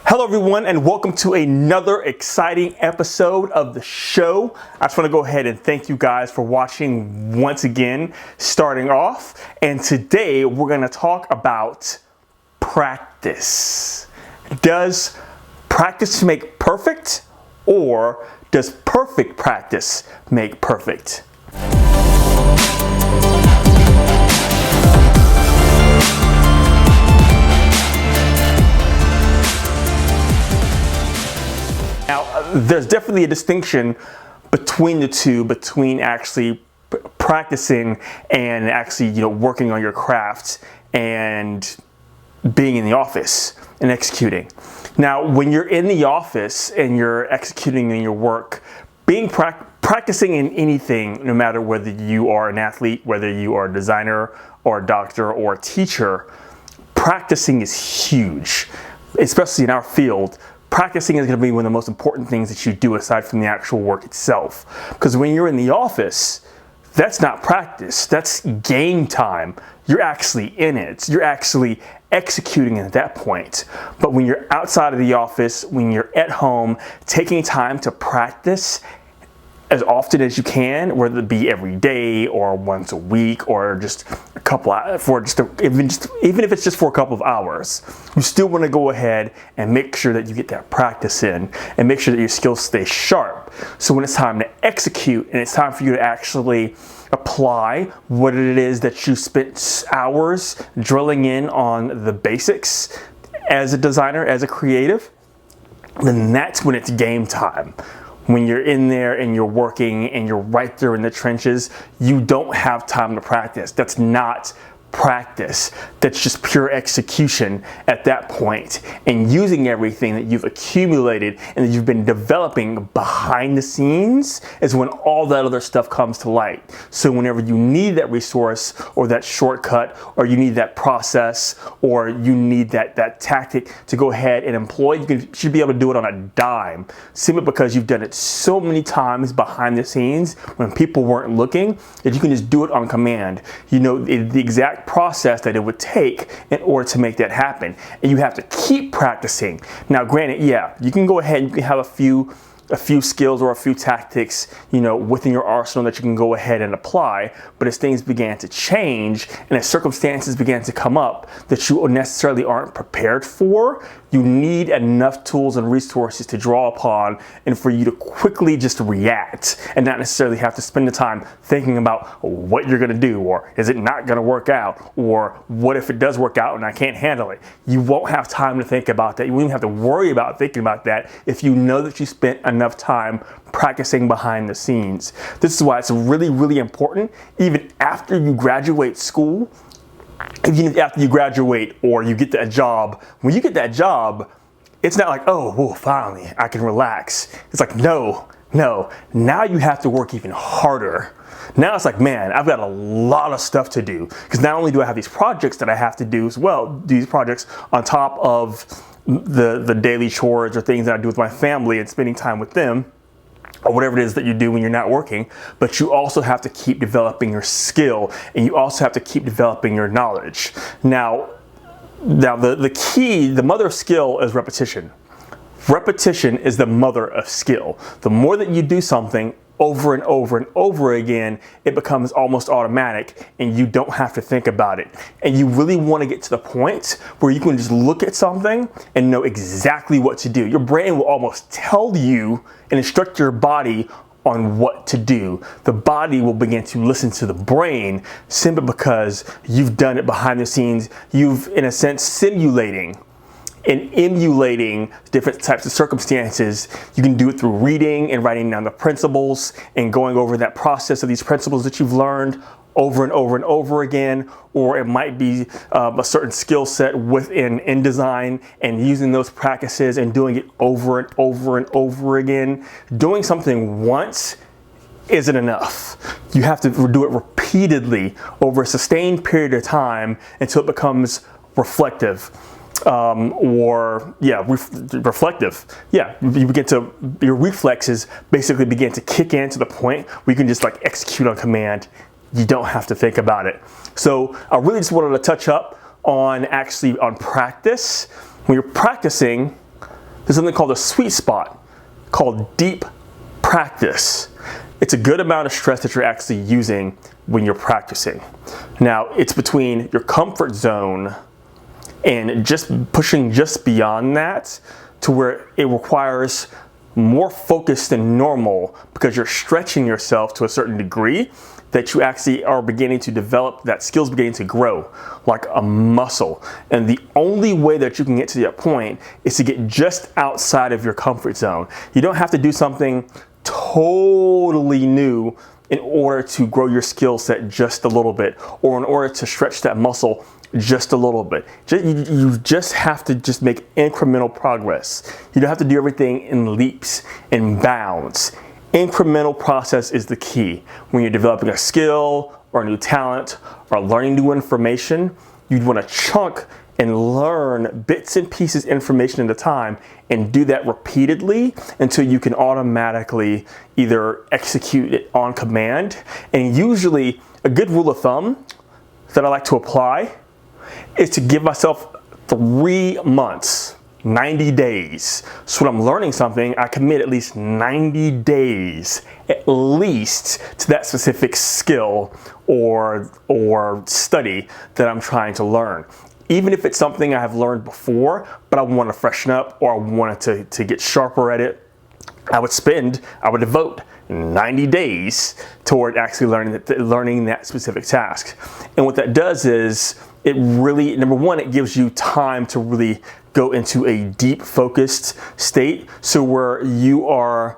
Hello everyone, and welcome to another exciting episode of the show. I just want to go ahead and thank you guys for watching once again, starting off. And today we're going to talk about practice. Does practice make perfect, or does perfect practice make perfect? Now, there's definitely a distinction between the two, between actually practicing and actually, working on your craft and being in the office and executing. Now, when you're in the office and you're executing in your work, practicing in anything, no matter whether you are an athlete, whether you are a designer or a doctor or a teacher, practicing is huge, especially in our field. Practicing is going to be one of the most important things that you do aside from the actual work itself. Because when you're in the office, that's not practice, that's game time. You're actually in it. You're actually executing at that point. But when you're outside of the office, when you're at home, taking time to practice as often as you can, whether it be every day or once a week or just a couple even if it's just for a couple of hours, you still want to go ahead and make sure that you get that practice in and make sure that your skills stay sharp. So when it's time to execute and it's time for you to actually apply what it is that you spent hours drilling in on the basics as a designer, as a creative, then that's when it's game time. When you're in there and you're working and you're right there in the trenches, you don't have time to practice. That's not practice. That's just pure execution at that point. And using everything that you've accumulated and that you've been developing behind the scenes is when all that other stuff comes to light. So whenever you need that resource or that shortcut, or you need that process, or you need that tactic to go ahead and employ, you should be able to do it on a dime, simply because you've done it so many times behind the scenes when people weren't looking that you can just do it on command. You know the exact process that it would take in order to make that happen, and you have to keep practicing. Now granted, yeah, you can go ahead and you can have a few skills or a few tactics, within your arsenal that you can go ahead and apply. But as things began to change and as circumstances began to come up that you necessarily aren't prepared for, you need enough tools and resources to draw upon and for you to quickly just react and not necessarily have to spend the time thinking about what you're going to do, or is it not going to work out, or what if it does work out and I can't handle it. You won't have time to think about that. You won't even have to worry about thinking about that if you know that you spent enough time practicing behind the scenes. This is why it's really, really important, even after you graduate school, even after you graduate or you get that job. When you get that job, it's not like, oh, finally I can relax. It's like, no, now you have to work even harder. Now it's like, man, I've got a lot of stuff to do, because not only do I have these projects that I have to do as well, these projects on top of the daily chores or things that I do with my family and spending time with them, or whatever it is that you do when you're not working, but you also have to keep developing your skill, and you also have to keep developing your knowledge. Now the key, the mother of skill is repetition. Repetition is the mother of skill. The more that you do something over and over and over again, it becomes almost automatic and you don't have to think about it. And you really want to get to the point where you can just look at something and know exactly what to do. Your brain will almost tell you and instruct your body on what to do. The body will begin to listen to the brain simply because you've done it behind the scenes. You've, in a sense, simulating and emulating different types of circumstances. You can do it through reading and writing down the principles and going over that process of these principles that you've learned over and over and over again, or it might be a certain skill set within InDesign and using those practices and doing it over and over and over again. Doing something once isn't enough. You have to do it repeatedly over a sustained period of time until it becomes reflective. Reflective. Yeah, your reflexes basically begin to kick in to the point where you can just like execute on command. You don't have to think about it. So I really just wanted to touch up on practice. When you're practicing, there's something called a sweet spot, called deep practice. It's a good amount of stress that you're actually using when you're practicing. Now, it's between your comfort zone and just pushing just beyond that to where it requires more focus than normal because you're stretching yourself to a certain degree that you actually are beginning to develop, that skill's beginning to grow like a muscle. And the only way that you can get to that point is to get just outside of your comfort zone. You don't have to do something totally new in order to grow your skill set just a little bit, or in order to stretch that muscle just a little bit. You just have to just make incremental progress. You don't have to do everything in leaps and bounds. Incremental process is the key. When you're developing a skill or a new talent or learning new information, you'd want to chunk and learn bits and pieces information at a time and do that repeatedly until you can automatically either execute it on command. And usually a good rule of thumb that I like to apply is to give myself 3 months, 90 days. So when I'm learning something, I commit at least 90 days, at least, to that specific skill or study that I'm trying to learn. Even if it's something I have learned before, but I want to freshen up or I wanted to get sharper at it, I would devote 90 days toward actually learning that specific task. And what that does is it really, number one, it gives you time to really go into a deep focused state, so where you are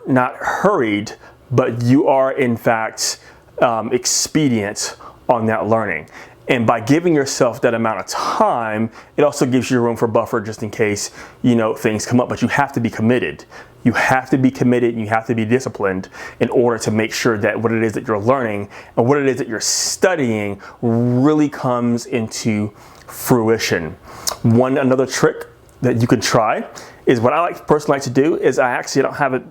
not hurried, but you are in fact expedient on that learning. And by giving yourself that amount of time, it also gives you room for buffer just in case, things come up. But you have to be committed. You have to be committed and you have to be disciplined in order to make sure that what it is that you're learning and what it is that you're studying really comes into fruition. Another trick that you could try is what I personally like to do is I actually don't have it.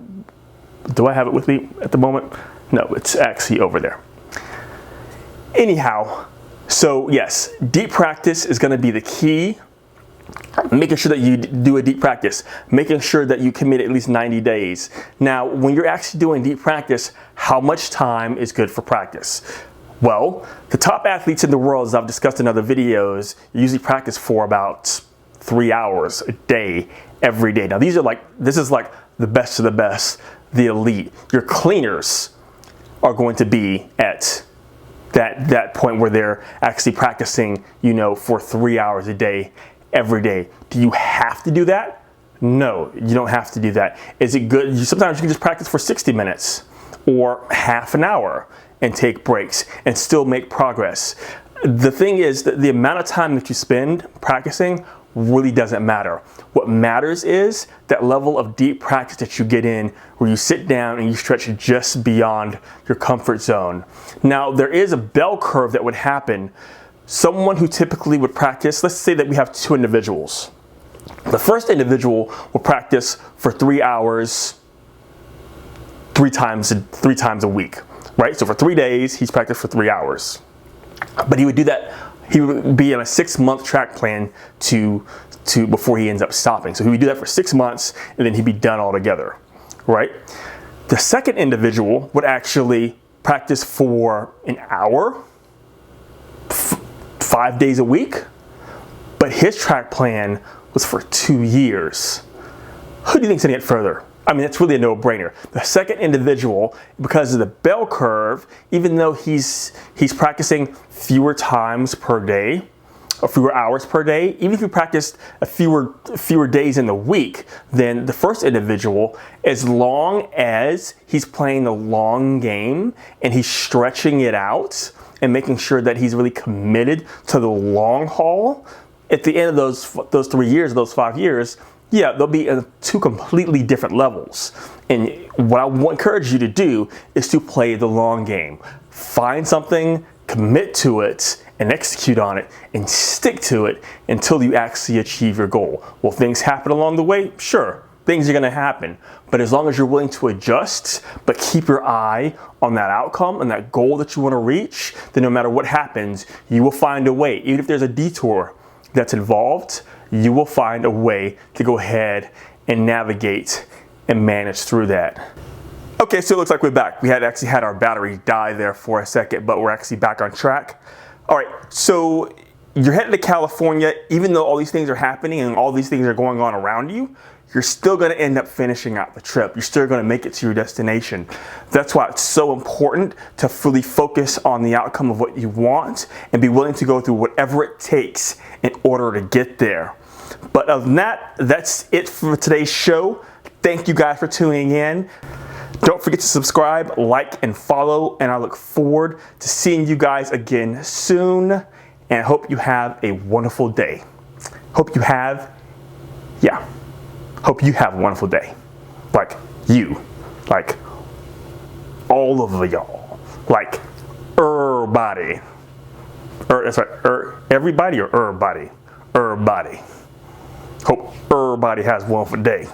Do I have it with me at the moment? No, it's actually over there. Anyhow, so yes, deep practice is going to be the key. Making sure that you do a deep practice, making sure that you commit at least 90 days. Now, when you're actually doing deep practice, how much time is good for practice? Well, the top athletes in the world, as I've discussed in other videos, usually practice for about 3 hours a day, every day. Now, this is like the best of the best, the elite. Your cleaners are going to be at that point where they're actually practicing, for 3 hours a day, every day. Do you have to do that? No, you don't have to do that. Is it good? Sometimes you can just practice for 60 minutes or half an hour and take breaks and still make progress. The thing is that the amount of time that you spend practicing really doesn't matter. What matters is that level of deep practice that you get in where you sit down and you stretch just beyond your comfort zone. Now, there is a bell curve that would happen. Someone who typically would practice, let's say that we have 2 individuals. The first individual will practice for 3 hours, 3 times a week, right? So for 3 days, he's practiced for 3 hours. But he would do that, he would be on a 6-month track plan to before he ends up stopping. So he would do that for 6 months and then he'd be done altogether, right? The second individual would actually practice for an hour, 5 days a week, but his track plan was for 2 years. Who do you think's gonna get further? I mean, it's really a no-brainer. The second individual, because of the bell curve, even though he's practicing fewer times per day, or fewer hours per day, even if you practiced fewer days in the week than the first individual, as long as he's playing the long game and he's stretching it out and making sure that he's really committed to the long haul, at the end of those 3 years, those 5 years, yeah, they'll be at 2 completely different levels. And what I want to encourage you to do is to play the long game. Find something, commit to it, and execute on it, and stick to it until you actually achieve your goal. Will things happen along the way? Sure, things are gonna happen. But as long as you're willing to adjust, but keep your eye on that outcome and that goal that you wanna reach, then no matter what happens, you will find a way. Even if there's a detour that's involved, you will find a way to go ahead and navigate and manage through that. Okay, so it looks like we're back. We had actually had our battery die there for a second, but we're actually back on track. All right, so you're headed to California. Even though all these things are happening and all these things are going on around you, you're still going to end up finishing out the trip. You're still going to make it to your destination. That's why it's so important to fully focus on the outcome of what you want and be willing to go through whatever it takes in order to get there. But other than that, that's it for today's show. Thank you guys for tuning in. Don't forget to subscribe, like, and follow, and I look forward to seeing you guys again soon, and I hope you have a wonderful day. Hope you have a wonderful day. Like all of y'all. Like, everybody. That's right, everybody or everybody? Everybody. Hope everybody has a wonderful day.